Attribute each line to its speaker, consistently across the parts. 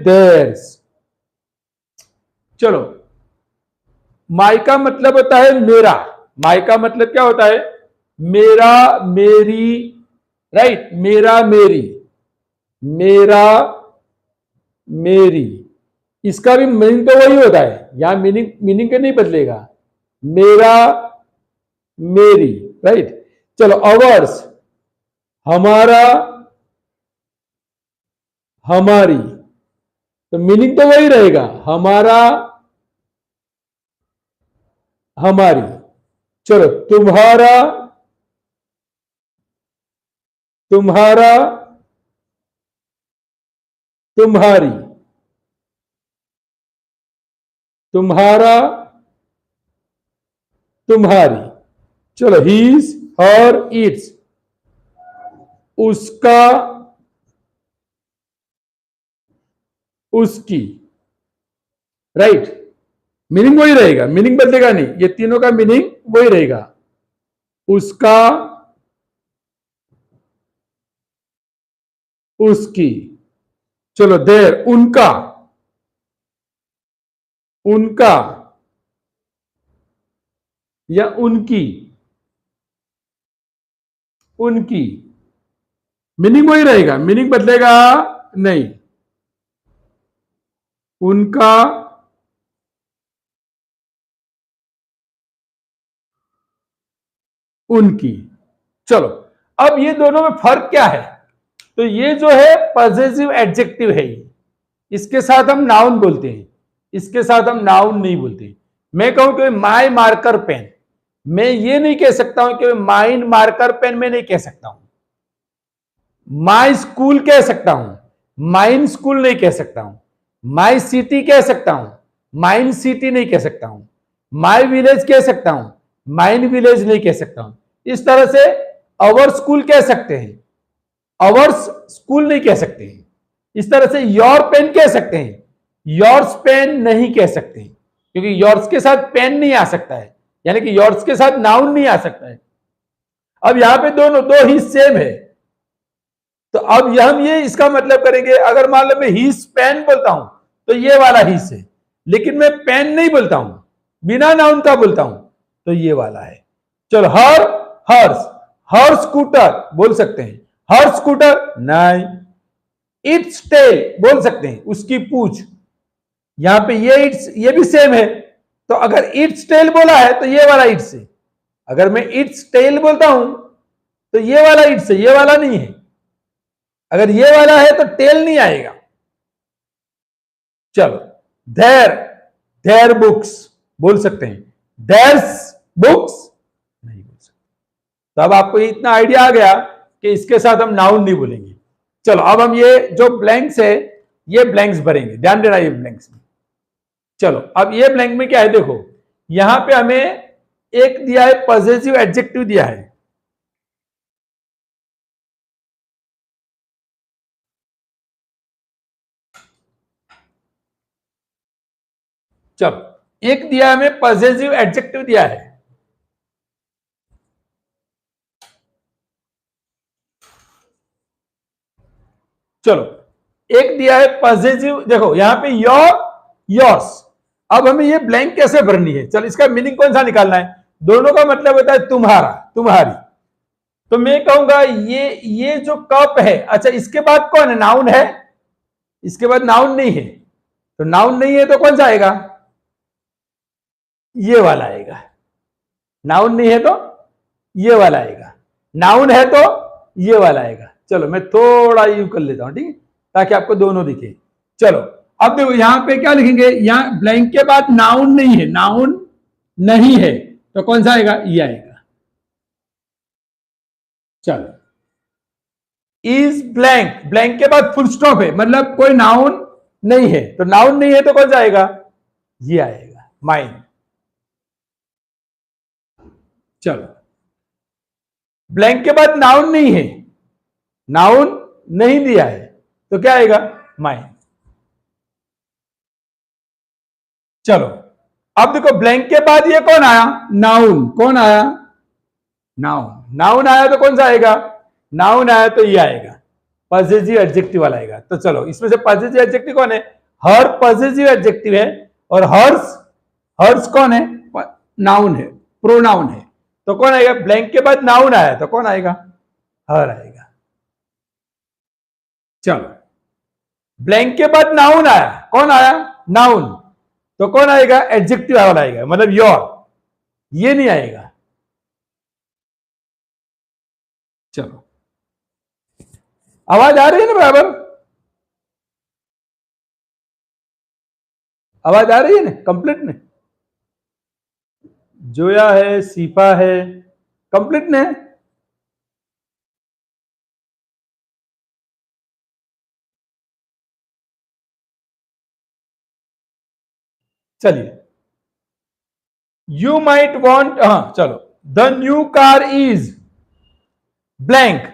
Speaker 1: Theirs. चलो, माई का मतलब होता है मेरा। माई का मतलब क्या होता है? मेरा, मेरी, राइट। मेरा, मेरी, मेरा, मेरी। इसका भी मीनिंग तो वही होता है, यहां मीनिंग मीनिंग के नहीं बदलेगा। मेरा, मेरी, राइट। चलो, अवर्स, हमारा, हमारी, तो मीनिंग तो वही रहेगा, हमारा, हमारी। चलो, तुम्हारा, तुम्हारा, तुम्हारी, तुम्हारा, तुम्हारी। चलो, हीज, हर, इट्स, उसका, उसकी, राइट। मीनिंग वही रहेगा, मीनिंग बदलेगा नहीं, ये तीनों का मीनिंग वही रहेगा। उसका, उसकी। चलो, देर, उनका, उनका या उनकी, उनकी। मीनिंग वही रहेगा, मीनिंग बदलेगा नहीं। उनका, उनकी। चलो, अब ये दोनों में फर्क क्या है? तो ये जो है पॉजेसिव एडजेक्टिव है, ये इसके साथ हम नाउन बोलते हैं, इसके साथ हम नाउन नहीं बोलते। मैं कहूं कि माई मार्कर पेन, मैं ये नहीं कह सकता हूं कि माइन मार्कर पेन, मैं नहीं कह सकता हूं। माई स्कूल कह सकता हूं, माइन स्कूल नहीं कह सकता हूं। माई सिटी कह सकता हूं, माइन सिटी नहीं कह सकता हूं। माई विलेज कह सकता हूं, माइन विलेज नहीं कह सकता हूं। इस तरह से अवर स्कूल कह सकते हैं, अवर्स स्कूल नहीं कह सकते हैं। इस तरह से योर पेन कह सकते हैं, योर्स पेन नहीं कह सकते हैं, क्योंकि योर्स के साथ पेन नहीं आ सकता है, यानी कि योर्स के साथ नाउन नहीं आ सकता है। अब यहां पे दोनों दो ही सेम है, तो अब हम ये इसका मतलब करेंगे, अगर मान लो मैं हीस पेन बोलता हूं तो ये वाला हीस है, लेकिन मैं पेन नहीं बोलता हूं, बिना नाउन का बोलता हूं, तो ये वाला है। चलो, हर, हर्स, हर स्कूटर बोल सकते हैं, हर स्कूटर नहीं। इट्स टेल बोल सकते हैं, उसकी पूछ। यहां पे ये इट्स, ये भी सेम है, तो अगर इट्स टेल बोला है तो ये वाला इट्स है। अगर मैं इट्स टेल बोलता हूं तो ये वाला इट्स है, ये वाला नहीं है। अगर ये वाला है तो टेल नहीं आएगा। चलो, देयर, देयर बुक्स बोल सकते हैं, देयर्स बुक्स नहीं बोल सकते। तो अब आपको इतना आइडिया आ गया कि इसके साथ हम नाउन नहीं बोलेंगे। चलो, अब हम ये जो ब्लैंक्स है, ये ब्लैंक्स भरेंगे, ध्यान देना ये ब्लैंक्स में। चलो, अब ये ब्लैंक में क्या है, देखो यहां पे हमें एक दिया है, पॉजेसिव एडजेक्टिव दिया है। चलो, एक दिया है हमें, पॉजेसिव एडजेक्टिव दिया है। चलो, एक दिया है पॉजेसिव, देखो यहां पे योर, योर्स। अब हमें ये ब्लैंक कैसे भरनी है? चलो, इसका मीनिंग कौन सा निकालना है? दोनों का मतलब होता है तुम्हारा, तुम्हारी। तो मैं कहूंगा ये जो कप है, अच्छा इसके बाद कौन है? नाउन है, इसके बाद नाउन नहीं है, तो नाउन नहीं है तो कौन सा आएगा? ये वाला आएगा। नाउन नहीं है तो ये वाला आएगा, नाउन है तो ये वाला आएगा। चलो, मैं थोड़ा यूं कर लेता हूं, ठीक है, ताकि आपको दोनों दिखे। चलो, अब देखो यहां पे क्या लिखेंगे, यहां ब्लैंक के बाद नाउन नहीं है, नाउन नहीं है, तो कौन सा आएगा? ये आएगा। चलो, इज ब्लैंक, ब्लैंक के बाद फुल स्टॉप है, मतलब कोई नाउन नहीं है, तो नाउन नहीं है तो कौन सा आएगा? ये आएगा, माइंड। चलो, ब्लैंक के बाद नाउन नहीं है, नाउन नहीं दिया है, तो क्या आएगा? माइंड। चलो, अब देखो ब्लैंक के बाद ये कौन आया? नाउन। कौन आया? नाउन। नाउन आया तो कौन सा आएगा? नाउन आया तो ये आएगा। पॉजिटिव एडजेक्टिव वाला आएगा। तो चलो इसमें से पॉजिटिव एडजेक्टिव कौन है? हर पॉजिटिव एडजेक्टिव है, और हर्स, हर्स कौन है? नाउन है, प्रोनाउन है। तो कौन आएगा? ब्लैंक के बाद नाउन आया तो कौन आएगा? हर आएगा। चलो ब्लैंक के बाद नाउन आया, कौन आया? नाउन। तो कौन आएगा? एडजेक्टिव वाला आएगा, मतलब योर, ये नहीं आएगा। चलो आवाज आ रही है ना बराबर? आवाज आ रही है ना कंप्लीट में? जोया है, सीफा है, कंप्लीट में है? चलिए, यू माइट वॉन्ट, हाँ चलो, the new car is blank.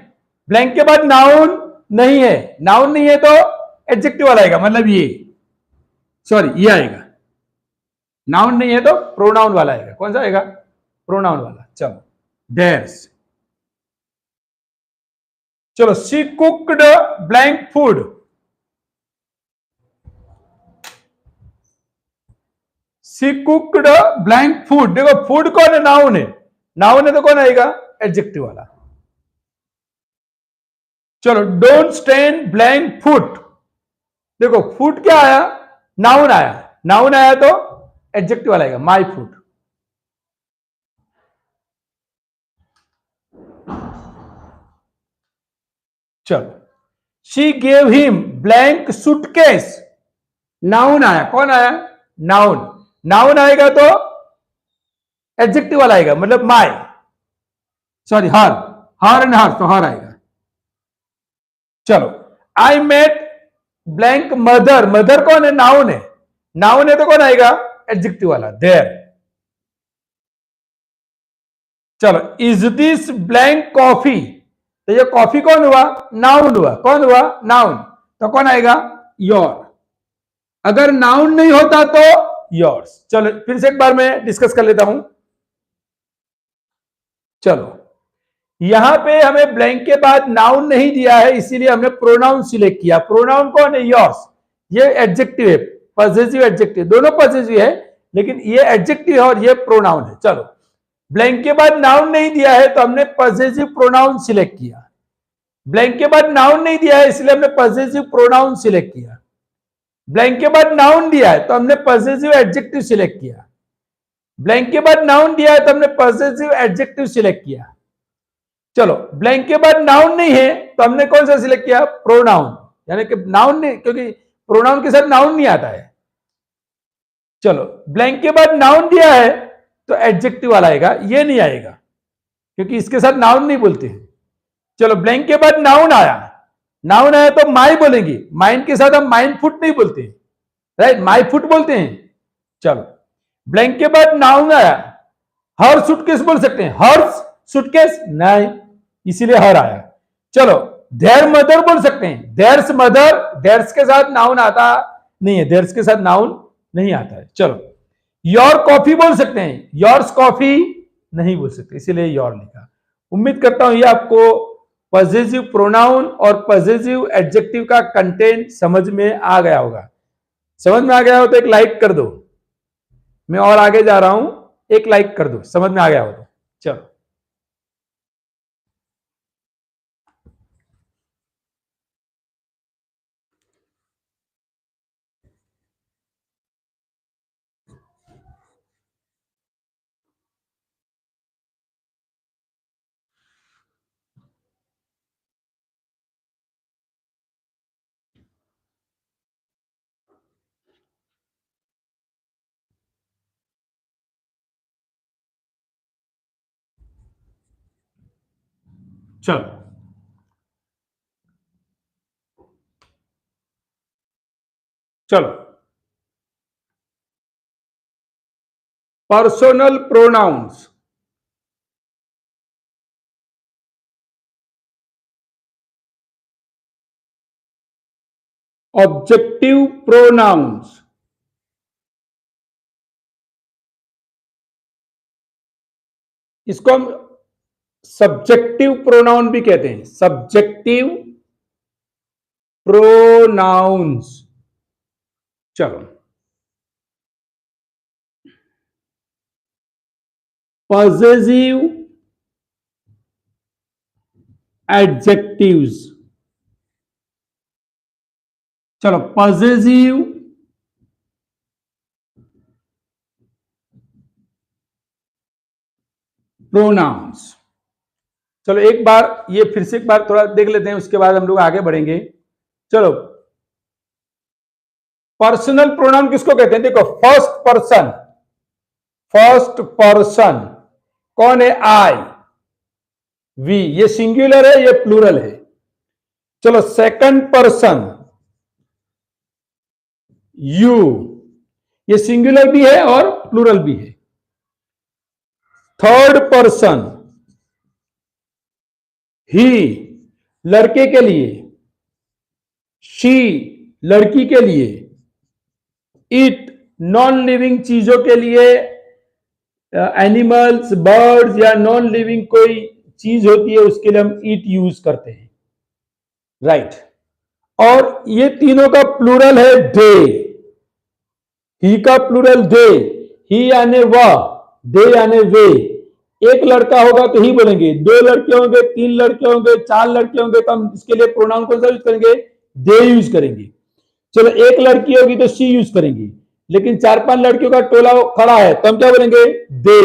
Speaker 1: Blank के बाद नाउन नहीं है, नाउन नहीं है तो एडजेक्टिव वाला आएगा, मतलब ये, सॉरी ये आएगा। नाउन नहीं है तो प्रोनाउन वाला आएगा। कौन सा आएगा? प्रोनाउन वाला। चलो डेयर्स। चलो she cooked blank food. She cooked blank food. देखो फूड कौन है? नाउन है, नाउन है तो कौन आएगा? एडजेक्टिव वाला। चलो डोंट स्टेन ब्लैंक फुट। देखो फुट क्या आया? नाउन आया, नाउन आया तो एडजेक्टिव वाला आएगा, माई फुट। चलो she gave him blank suitcase. Noun आया, कौन आया? नाउन। नाउन आएगा तो एडजेक्टिव वाला आएगा, मतलब माई, सॉरी हर, हर एंड हर, तो हर आएगा। चलो I met blank mother. Mother कौन है? नाउन है, नाउन है तो कौन आएगा? एडजेक्टिव वाला, देयर। चलो इज दिस ब्लैंक कॉफी। तो ये कॉफी कौन हुआ? नाउन हुआ, कौन हुआ? नाउन। तो कौन आएगा? योर। अगर नाउन नहीं होता तो योर्स। चलो फिर से एक बार मैं डिस्कस कर लेता हूं। चलो यहां पे हमें ब्लैंक के बाद नाउन नहीं दिया है, इसीलिए हमने प्रोनाउन सिलेक्ट किया। प्रोनाउन कौन है? योर्स। ये एडजेक्टिव है, पॉजिटिव एडजेक्टिव, दोनों पॉजिटिव है, लेकिन ये एडजेक्टिव है और ये प्रोनाउन है। चलो ब्लैंक के बाद नाउन नहीं दिया है तो हमने पॉजिटिव प्रोनाउन सिलेक्ट किया। ब्लैंक के बाद नाउन नहीं दिया है इसलिए हमने पॉजिटिव प्रोनाउन सिलेक्ट किया। ब्लैंक के बाद नाउन दिया है तो हमने पॉजिटिव एडजेक्टिव सिलेक्ट किया। ब्लैंक के बाद नाउन दिया है तो हमने पॉजिटिव एडजेक्टिव सिलेक्ट किया। चलो ब्लैंक के बाद नाउन नहीं है तो हमने कौन सा सिलेक्ट किया? प्रोनाउन, यानी कि नाउन नहीं, क्योंकि प्रोनाउन के साथ नाउन नहीं आता है। चलो ब्लैंक के बाद नाउन दिया है तो एडजेक्टिव वाला आएगा, ये नहीं आएगा क्योंकि इसके साथ नाउन नहीं बोलते हैं। चलो ब्लैंक के बाद नाउन आया, नाउन आया तो माई बोलेंगे, माइंड के साथ हम माइंड फुट नहीं बोलते, राइट, माई फुट बोलते हैं। चलो ब्लैंक के बाद नाउन आया, हर सूटकेस बोल सकते हैं, हर सूटकेस नहीं, इसीलिए हर आया। चलो देयर मदर बोल सकते हैं, देयर्स मदर, देयर्स के साथ नाउन आता नहीं है, देयर्स के साथ नाउन नहीं आता है। चलो योर कॉफी बोल सकते हैं, योर्स कॉफी नहीं बोल सकते, इसीलिए योर लिखा। उम्मीद करता हूं ये आपको पॉजिटिव प्रोनाउन और पॉजिटिव एडजेक्टिव का कंटेंट समझ में आ गया होगा। समझ में आ गया हो तो एक लाइक कर दो। मैं और आगे जा रहा हूं, एक लाइक कर दो समझ में आ गया हो तो। चलो चलो चलो पर्सनल प्रोनाउंस। Objective pronounce. इसको हम सब्जेक्टिव प्रोनाउन भी कहते हैं, सब्जेक्टिव प्रोनाउंस। चलो, पॉजेसिव एडजेक्टिव्स। चलो, पॉजेसिव प्रोनाउंस। चलो एक बार ये फिर से एक बार थोड़ा देख लेते हैं, उसके बाद हम लोग आगे बढ़ेंगे। चलो, पर्सनल प्रोनाउन किसको कहते हैं? देखो, फर्स्ट पर्सन, फर्स्ट पर्सन कौन है? आई, वी, ये सिंगुलर है, ये प्लूरल है। चलो, सेकंड पर्सन यू, ये सिंगुलर भी है और प्लूरल भी है। थर्ड पर्सन ही, लड़के के लिए, शी, लड़की के लिए, इट, नॉन लिविंग चीजों के लिए, एनिमल्स, बर्ड्स या नॉन लिविंग कोई चीज होती है उसके लिए हम इट यूज करते हैं, राइट। और ये तीनों का प्लूरल है दे। ही का प्लूरल दे, ही यानी वह, दे यानी वे। एक लड़का होगा तो ही बोलेंगे, दो लड़के होंगे, तीन लड़के होंगे, चार लड़के होंगे तो हम इसके लिए प्रोनाउन कौन सा यूज करेंगे? दे यूज करेंगे। चलो, एक लड़की होगी तो शी यूज करेंगे, लेकिन चार पांच लड़कियों का टोला खड़ा है तो हम क्या बोलेंगे? दे।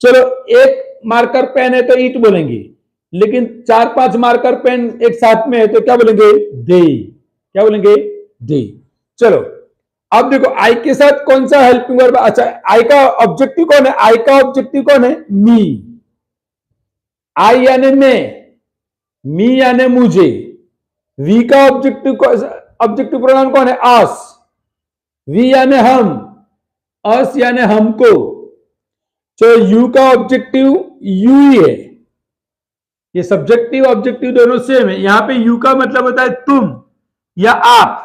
Speaker 1: चलो, एक मार्कर पेन है तो ईट बोलेंगे, लेकिन चार पांच मार्कर पेन एक साथ में है तो क्या बोलेंगे? दे। क्या बोलेंगे? दे। चलो, अब देखो, आई के साथ कौन सा हेल्पिंग वर्ब? अच्छा, आई का ऑब्जेक्टिव कौन है? आई का ऑब्जेक्टिव कौन है? मी। आई यानी मैं, मी यानी मुझे। वी का ऑब्जेक्टिव प्रोनाउन कौन है? अस। वी यानी हम, अस यानी हमको। तो यू का ऑब्जेक्टिव यू ही है। ये सब्जेक्टिव ऑब्जेक्टिव दोनों सेम है। यहां पे यू का मतलब होता है तुम या आप,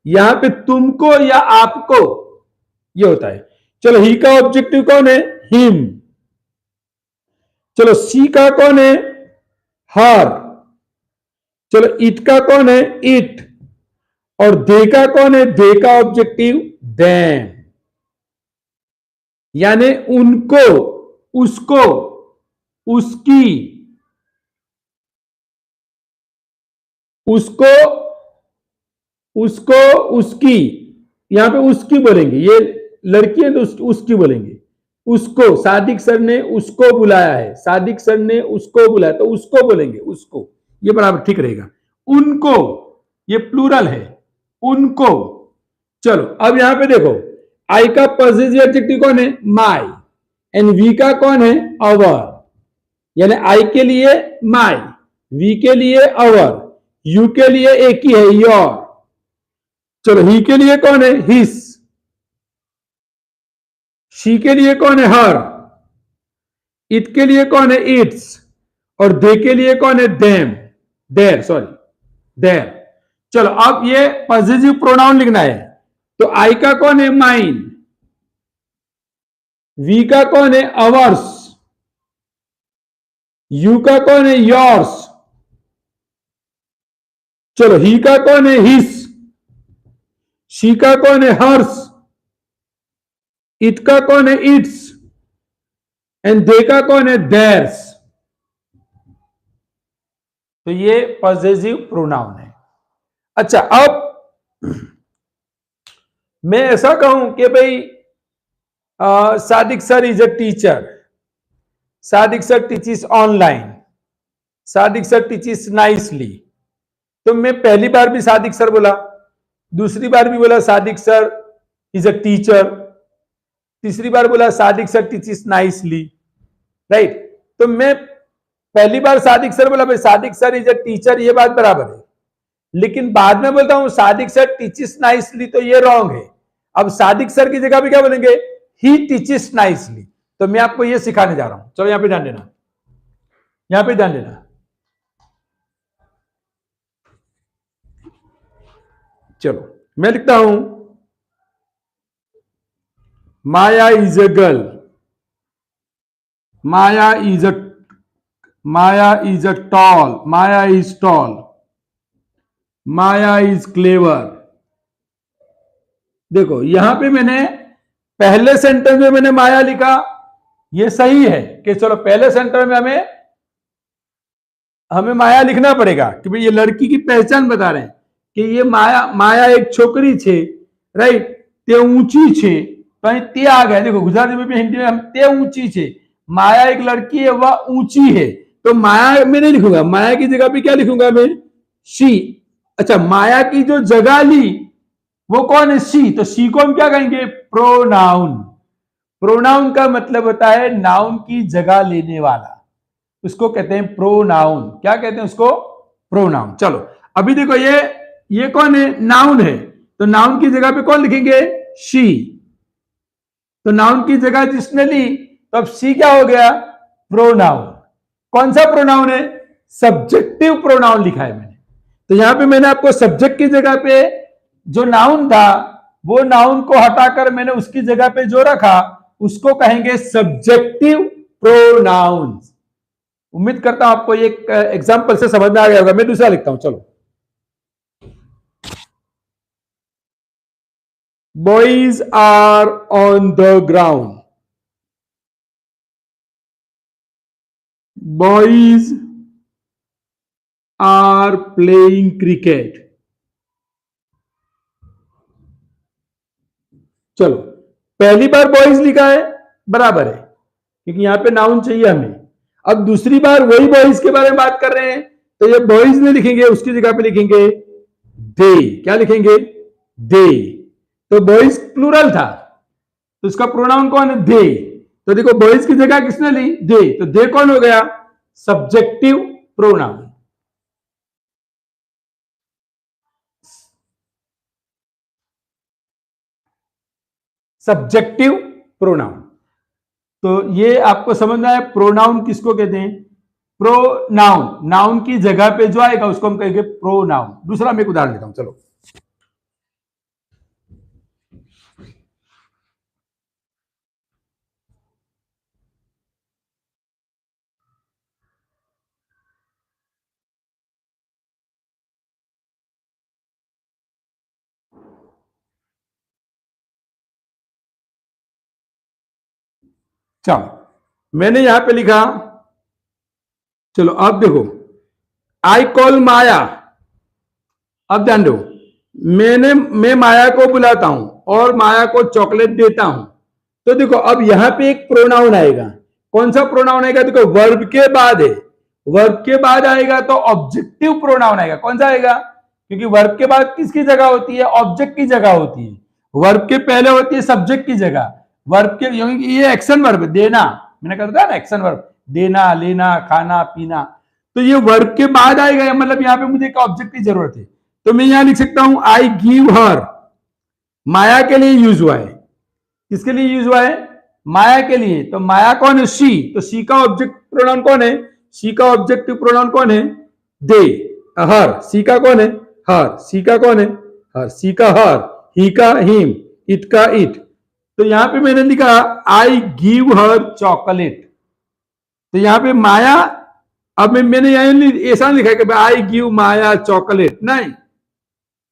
Speaker 1: यहां पे तुमको या आपको, ये होता है। चलो, ही का ऑब्जेक्टिव कौन है? हिम। चलो, सी का कौन है? हर। चलो, इट का कौन है? इट। और दे का कौन है? दे का ऑब्जेक्टिव देम, यानी उनको, उसको, उसकी, उसको, उसको, उसकी। यहां पे उसकी बोलेंगे, ये लड़की है तो उसकी बोलेंगे। उसको, सादिक सर ने उसको बुलाया है, सादिक सर ने उसको बुलाया तो उसको बोलेंगे, उसको, ये बराबर ठीक रहेगा। उनको, ये प्लूरल है, उनको। चलो, अब यहां पे देखो, आई का पॉजिटिव एडजेक्टिव कौन है? माई। एंड वी का कौन है? अवर। यानी आई के लिए माई, वी के लिए अवर, यू के लिए एक ही है, योर। चलो, ही के लिए कौन है? हिस। शी के लिए कौन है? हर। इट के लिए कौन है? इट्स। और दे के लिए कौन है? देम, देर, सॉरी, देर। चलो, अब ये पॉजिटिव प्रोनाउन लिखना है। तो आई का कौन है? माइन। वी का कौन है? अवर्स। यू का कौन है? योर्स। चलो, ही का कौन है? हिस। शी का कौन है? हर्स। इट का कौन है? इट्स। एंड दे का कौन है? देयर्स। तो ये पॉजिटिव प्रोनाउन है। अच्छा, अब मैं ऐसा कहूं कि भाई Sadiq sir is a teacher, Sadiq sir टीचिस online, Sadiq sir टीचिस nicely. तो मैं पहली बार भी सादिक सर बोला, दूसरी बार भी बोला Sadiq sir is a teacher, तीसरी बार बोला सादिक सर टीचिस नाइसली, राइट। तो मैं पहली बार सादिक सर बोला, भाई Sadiq sir is a teacher, ये बात बराबर है। लेकिन बाद में बोलता हूं सादिक सर टीचिस नाइसली, तो ये रॉन्ग है। अब सादिक सर की जगह भी क्या बोलेंगे? ही टीचिस नाइसली। तो मैं आपको ये सिखाने जा रहा हूं। चलो, यहां पे ध्यान देना, यहां पे ध्यान देना। चलो, मैं लिखता हूं Maya is a girl, Maya is a, Maya is a tall, Maya is tall. Maya is clever. देखो यहां पे मैंने पहले सेंटेंस में मैंने माया लिखा, ये सही है कि चलो पहले सेंटेंस में हमें हमें माया लिखना पड़ेगा कि भाई ये लड़की की पहचान बता रहे हैं कि ये माया माया एक छोकरी छे, राइट, ते ऊंची छे, तो અહીં તે आ गया। देखो गुजराती में भी हिंदी में हम ते ऊंची छे, माया एक लड़की है वह ऊंची है, तो माया में नहीं लिखूंगा, माया की जगह पे क्या लिखूंगा मैं, शी। अच्छा माया की जो जगह ली वो कौन है, शी, तो शी को हम क्या कहेंगे, प्रोनाउन। प्रोनाउन का मतलब होता है नाउन की जगह लेने वाला, उसको कहते हैं प्रोनाउन। क्या कहते हैं उसको, प्रोनाउन। चलो अभी देखो ये कौन है, नाउन है, तो नाउन की जगह पे कौन लिखेंगे, शी। तो नाउन की जगह जिसने ली तो अब शी क्या हो गया, प्रोनाउन। कौन सा प्रोनाउन है, सब्जेक्टिव प्रोनाउन लिखा है मैंने। तो यहां पे मैंने आपको सब्जेक्ट की जगह पे जो नाउन था वो नाउन को हटाकर मैंने उसकी जगह पे जो रखा उसको कहेंगे सब्जेक्टिव प्रोनाउन। उम्मीद करता हूं आपको एक एग्जांपल से समझ में आ गया होगा। मैं दूसरा लिखता हूं, चलो। Boys are on the ground, boys are playing cricket. चलो पहली बार बॉयज लिखा है, बराबर है, क्योंकि यहां पे नाउन चाहिए हमें। अब दूसरी बार वही बॉयज के बारे में बात कर रहे हैं, तो ये बॉयज नहीं लिखेंगे, उसकी जगह पे लिखेंगे दे। क्या लिखेंगे, दे। तो बॉयज प्लूरल था, तो इसका प्रोनाउन कौन है, दे। तो देखो बॉयज की जगह किसने ली, दे, तो दे कौन हो गया, सब्जेक्टिव प्रोनाउन। Subjective pronoun. तो ये आपको समझ में आया, प्रोनाउन किसको कहते हैं, प्रोनाउन। नाउन की जगह पे जो आएगा उसको हम कहेंगे प्रोनाउन। दूसरा मैं एक उदाहरण देता हूं, चलो। चलो मैंने यहां पे लिखा, चलो अब देखो, आई कॉल माया। अब ध्यान दो, मैं माया को बुलाता हूं और माया को चॉकलेट देता हूं। तो देखो अब यहां पे एक प्रोनाउन आएगा। कौन सा प्रोनाउन आएगा, देखो वर्ब के बाद है, वर्ब के बाद आएगा तो ऑब्जेक्टिव प्रोनाउन आएगा। कौन सा आएगा, क्योंकि वर्ब के बाद किसकी जगह होती है, ऑब्जेक्ट की जगह होती है। वर्ब के पहले होती है सब्जेक्ट की जगह। वर्ब के ये एक्शन वर्ब, देना, मैंने कहा था ना एक्शन वर्ब, देना, लेना, खाना, पीना। तो ये वर्ब के बाद आएगा, मतलब यहां पे मुझे एक ऑब्जेक्ट की जरूरत है। तो मैं यहां लिख सकता हूं आई गिव हर। माया के लिए यूज हुआ है, किसके लिए यूज हुआ है, माया के लिए। तो माया कौन है, शी, तो शी का ऑब्जेक्ट प्रोनाउन कौन है, शी का ऑब्जेक्टिव प्रोनाउन कौन है, दे। हर, सी का कौन है, हर, सी का कौन है, हर, सी का हर, ही का हिम, इट का इट। तो यहां पे मैंने लिखा आई गिव हर चॉकलेट। तो यहां पे माया, अब मैंने यहां ऐसा लिखा है कि आई गिव माया चॉकलेट, नहीं,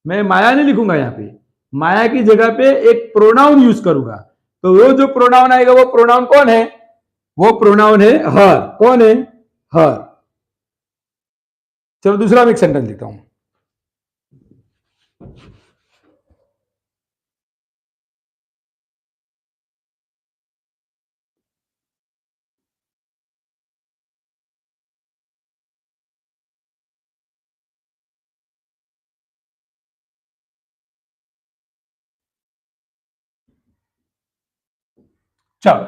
Speaker 1: मैं माया नहीं लिखूंगा। यहां पे माया की जगह पे एक प्रोनाउन यूज करूंगा। तो वो जो प्रोनाउन आएगा वो प्रोनाउन कौन है, वो प्रोनाउन है हर। कौन है, हर। चलो दूसरा मैं एक सेंटेंस लिखता हूं। चलो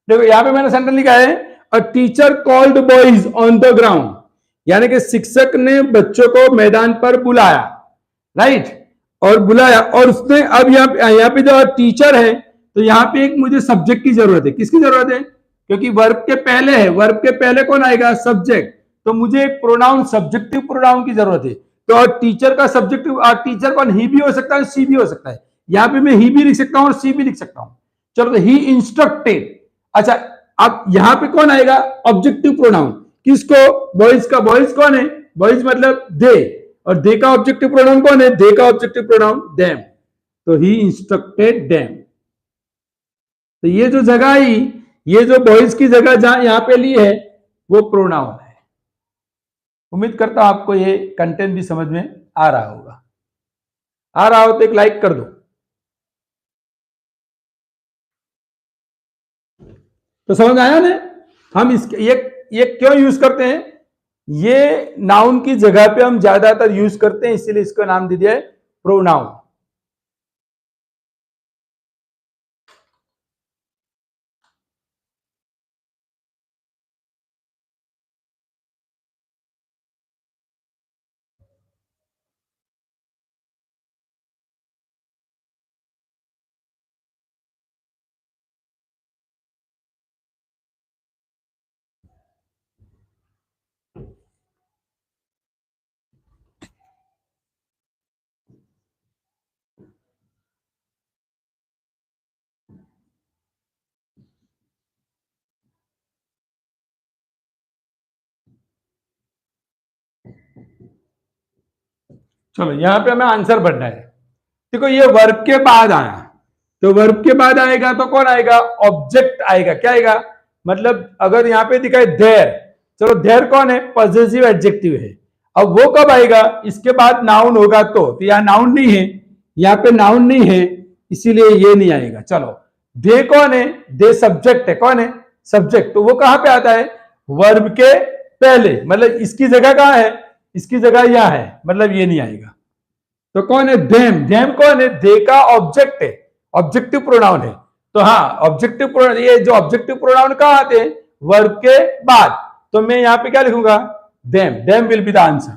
Speaker 1: देखो यहां पे मैंने सेंटेंस लिखा है, a teacher called boys on the ground, यानी कि शिक्षक ने बच्चों को मैदान पर बुलाया, राइट, और बुलाया, और उसने अब यहाँ पे जो टीचर है, तो यहाँ पे एक मुझे सब्जेक्ट की जरूरत है। किसकी जरूरत है, क्योंकि वर्ब के पहले है, वर्ब के पहले कौन आएगा, सब्जेक्ट। तो मुझे एक प्रोनाउन, सब्जेक्टिव प्रोनाउन की जरूरत है। तो और टीचर का सब्जेक्टिव, टीचर कौन, ही भी हो सकता है, सी भी हो सकता है। यहाँ पे मैं ही भी लिख सकता हूं और सी भी लिख सकता हूं। चलो तो ही इंस्ट्रक्टेड। अच्छा अब यहां पे कौन आएगा, ऑब्जेक्टिव प्रोनाउन। किसको, बॉयज का, बॉयज कौन है, बॉयज मतलब दे, और दे का ऑब्जेक्टिव प्रोनाउन कौन है? दे का ऑब्जेक्टिव प्रोनाउन देम, तो ही इंस्ट्रक्टेड देम। तो ये जो जगह आई, ये जो बॉयज की जगह जहां यहां पे ली है वो प्रोनाउन है। उम्मीद करता हूं आपको ये कंटेंट भी समझ में आ रहा होगा। आ रहा हो तो एक लाइक कर दो। तो समझ आया ना? हम इसके ये क्यों यूज करते हैं? ये नाउन की जगह पे हम ज्यादातर यूज करते हैं, इसीलिए इसका नाम दे दिया है प्रोनाउन। चलो यहां पे हमें आंसर भरना है। देखो ये वर्ब के बाद आया, तो वर्ब के बाद आएगा तो कौन आएगा? ऑब्जेक्ट आएगा। क्या आएगा? मतलब अगर यहां पे दिखा है देयर, चलो देयर कौन है? पॉजिटिव एडजेक्टिव है। अब वो कब आएगा? इसके बाद नाउन होगा तो यहां नाउन नहीं है, यहां पे नाउन नहीं है, इसीलिए ये नहीं आएगा। चलो दे कौन है? दे सब्जेक्ट है। कौन है? सब्जेक्ट। तो वो कहां पे आता है? वर्ब के पहले, मतलब इसकी जगह कहां है? इसकी जगह यहां है, मतलब ये नहीं आएगा। तो कौन है? देम। देम कौन है? दे का ऑब्जेक्ट है, ऑब्जेक्टिव प्रोनाउन है। तो हाँ ऑब्जेक्टिव प्रोनाउन, ये जो ऑब्जेक्टिव प्रोनाउन कहां आते हैं? वर्ब के बाद। तो मैं यहां पे क्या लिखूंगा? Them. Them will be the answer.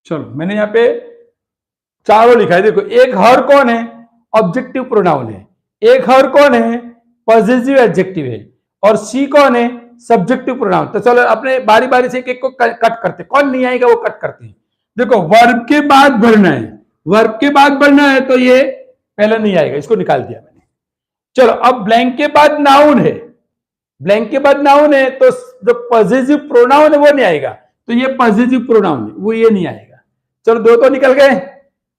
Speaker 1: चलो मैंने यहां पे चारों लिखा है। देखो एक हर कौन है? ऑब्जेक्टिव प्रोनाउन है। एक हर कौन है? पॉजिटिव एडजेक्टिव है। और सी कौन है? Subjective pronoun. तो चलो अपने बारी बारी से एक एक को कट करते, कौन नहीं आएगा वो कट करते हैं। देखो वर्ब के बाद भरना है, वर्ब के बाद भरना है तो ये पहले नहीं आएगा, इसको निकाल दिया मैंने। चलो अब ब्लैंक के बाद नाउन है, ब्लैंक के बाद नाउन है तो जो पॉजिटिव प्रोनाउन है वो नहीं आएगा, तो ये पॉजिटिव प्रोनाउन है, वो ये नहीं आएगा। चलो दो तो निकल गए।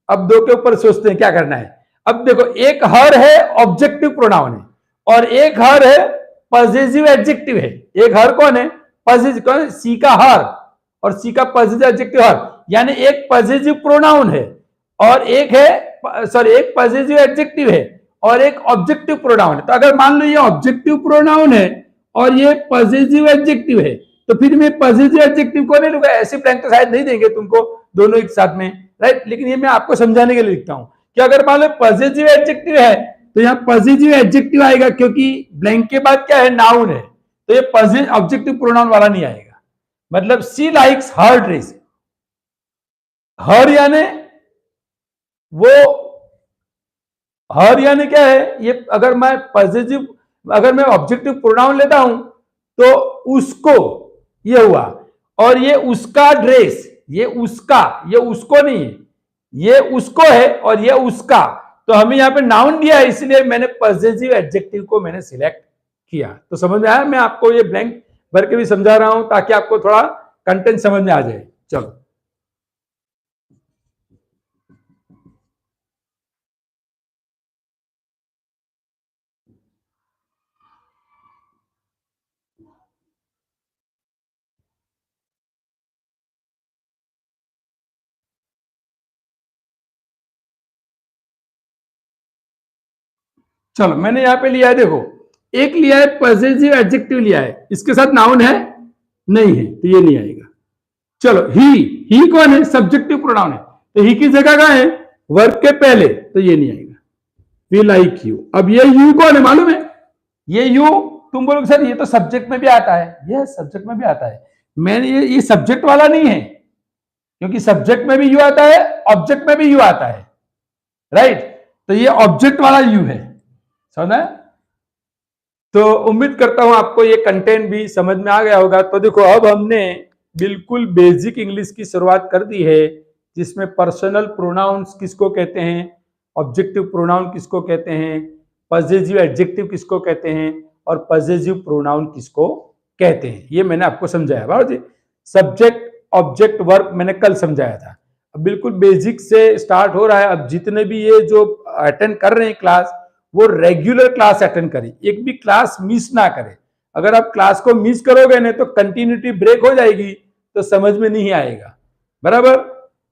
Speaker 1: अब दो के ऊपर सोचते हैं क्या करना है। अब देखो एक हर है ऑब्जेक्टिव प्रोनाउन है और एक हर है पॉजिटिव एडजेक्टिव है। एक हर कौन है? पॉजिटिव कौन है? सी का हर और सी का पॉजिटिव एडजेक्टिव हर, यानी एक पॉजिटिव प्रोनाउन है और एक है सॉरी एक पॉजिटिव एडजेक्टिव है और एक ऑब्जेक्टिव प्रोनाउन है। तो अगर मान लो ये ऑब्जेक्टिव प्रोनाउन है और ये पॉजिटिव एडजेक्टिव है तो फिर मैं पॉजिटिव एडजेक्टिव को नहीं लूंगा। ऐसे ब्लैंक तो शायद नहीं देंगे तुमको दोनों एक साथ में, राइट? लेकिन ये मैं आपको समझाने के लिए लिखता हूं कि अगर मान लो पॉजिटिव एडजेक्टिव है तो यहाँ पॉजिटिव एडजेक्टिव आएगा क्योंकि ब्लैंक के बाद क्या है? नाउन है, तो ये पॉजिटिव ऑब्जेक्टिव प्रोनाउन वाला नहीं आएगा। मतलब सी लाइक्स हर ड्रेस, हर यानी वो, हर यानी क्या है? ये अगर मैं पॉजिटिव, अगर मैं ऑब्जेक्टिव प्रोनाउन लेता हूं तो उसको, ये हुआ, और ये उसका ड्रेस, ये उसका, ये उसको नहीं है, ये उसको है और ये उसका। तो हमें यहां पे नाउन दिया है इसलिए मैंने पॉजिटिव एडजेक्टिव को मैंने सिलेक्ट किया। तो समझ में आया? मैं आपको ये ब्लैंक भर के भी समझा रहा हूं ताकि आपको थोड़ा कंटेंट समझ में आ जाए। चलो चलो मैंने यहां पे लिया है, देखो एक लिया है पॉजिटिव एडजेक्टिव लिया है, इसके साथ नाउन है नहीं है, तो ये नहीं आएगा। चलो ही कौन है? सब्जेक्टिव प्रोनाउन है, तो ही की जगह कहां है? वर्ब के पहले, तो ये नहीं आएगा। We like you. अब ये यू कौन है मालूम है? ये यू तुम बोलोगे सर ये तो सब्जेक्ट में भी आता है, ये सब्जेक्ट में भी आता है, मैंने ये सब्जेक्ट वाला नहीं है, क्योंकि सब्जेक्ट में भी यू आता है, ऑब्जेक्ट में भी यू आता है, राइट। तो ये ऑब्जेक्ट वाला यू है, समझा। तो उम्मीद करता हूं आपको ये कंटेंट भी समझ में आ गया होगा। तो देखो, अब हमने बिल्कुल बेसिक इंग्लिश की शुरुआत कर दी है, जिसमें पर्सनल प्रोनाउंस किसको कहते हैं, ऑब्जेक्टिव प्रोनाउन किसको कहते हैं, पॉसेसिव एडजेक्टिव किसको कहते हैं, और पॉसेसिव प्रोनाउन किसको कहते हैं, ये मैंने आपको समझाया। बाबा जी, सब्जेक्ट ऑब्जेक्ट वर्ब मैंने कल समझाया था। अब बिल्कुल बेसिक से स्टार्ट हो रहा है। अब जितने भी ये जो अटेंड कर रहे हैं क्लास, वो रेगुलर क्लास अटेंड करें, एक भी क्लास मिस ना करें। अगर आप क्लास को मिस करोगे ना तो कंटिन्यूटी ब्रेक हो जाएगी, तो समझ में नहीं आएगा, बराबर।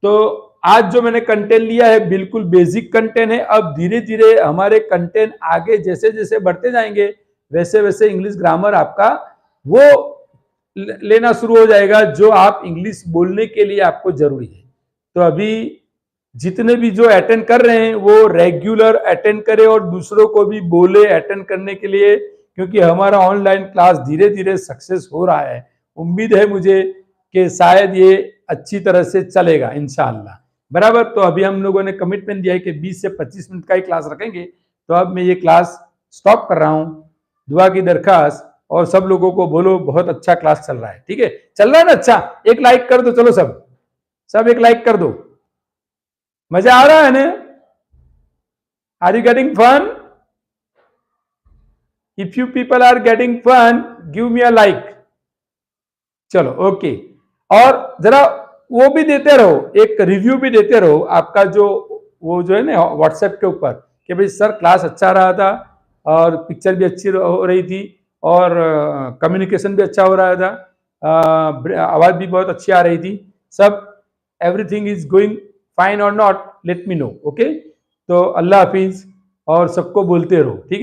Speaker 1: तो आज जो मैंने कंटेंट लिया है बिल्कुल बेसिक कंटेंट है। अब धीरे धीरे हमारे कंटेंट आगे जैसे जैसे बढ़ते जाएंगे, वैसे वैसे इंग्लिश ग्रामर आपका वो लेना शुरू हो जाएगा जो आप इंग्लिश बोलने के लिए आपको जरूरी है। तो अभी जितने भी जो अटेंड कर रहे हैं वो रेगुलर अटेंड करें और दूसरों को भी बोले अटेंड करने के लिए, क्योंकि हमारा ऑनलाइन क्लास धीरे धीरे सक्सेस हो रहा है। उम्मीद है मुझे कि शायद ये अच्छी तरह से चलेगा इंशाअल्लाह, बराबर। तो अभी हम लोगों ने कमिटमेंट दिया है कि 20 से 25 मिनट का ही क्लास रखेंगे। तो अब मैं ये क्लास स्टॉप कर रहा हूँ। दुआ की दरखास्त, और सब लोगों को बोलो बहुत अच्छा क्लास चल रहा है, ठीक है, चल रहा है ना। अच्छा, एक लाइक कर दो, चलो सब एक लाइक कर दो। मजा आ रहा है ना? Are you getting fun? If you people are getting fun, give me a like. चलो, ओके। और जरा वो भी देते रहो, एक रिव्यू भी देते रहो आपका, जो वो जो है ना व्हाट्सएप के ऊपर, कि भाई सर क्लास अच्छा रहा था, और पिक्चर भी अच्छी हो रही थी, और कम्युनिकेशन भी अच्छा हो रहा था, आवाज भी बहुत अच्छी आ रही थी, सब एवरीथिंग इज गोइंग फाइन और not, let me know, okay. तो अल्लाह हाफिज, और सबको बोलते रहो, ठीक है।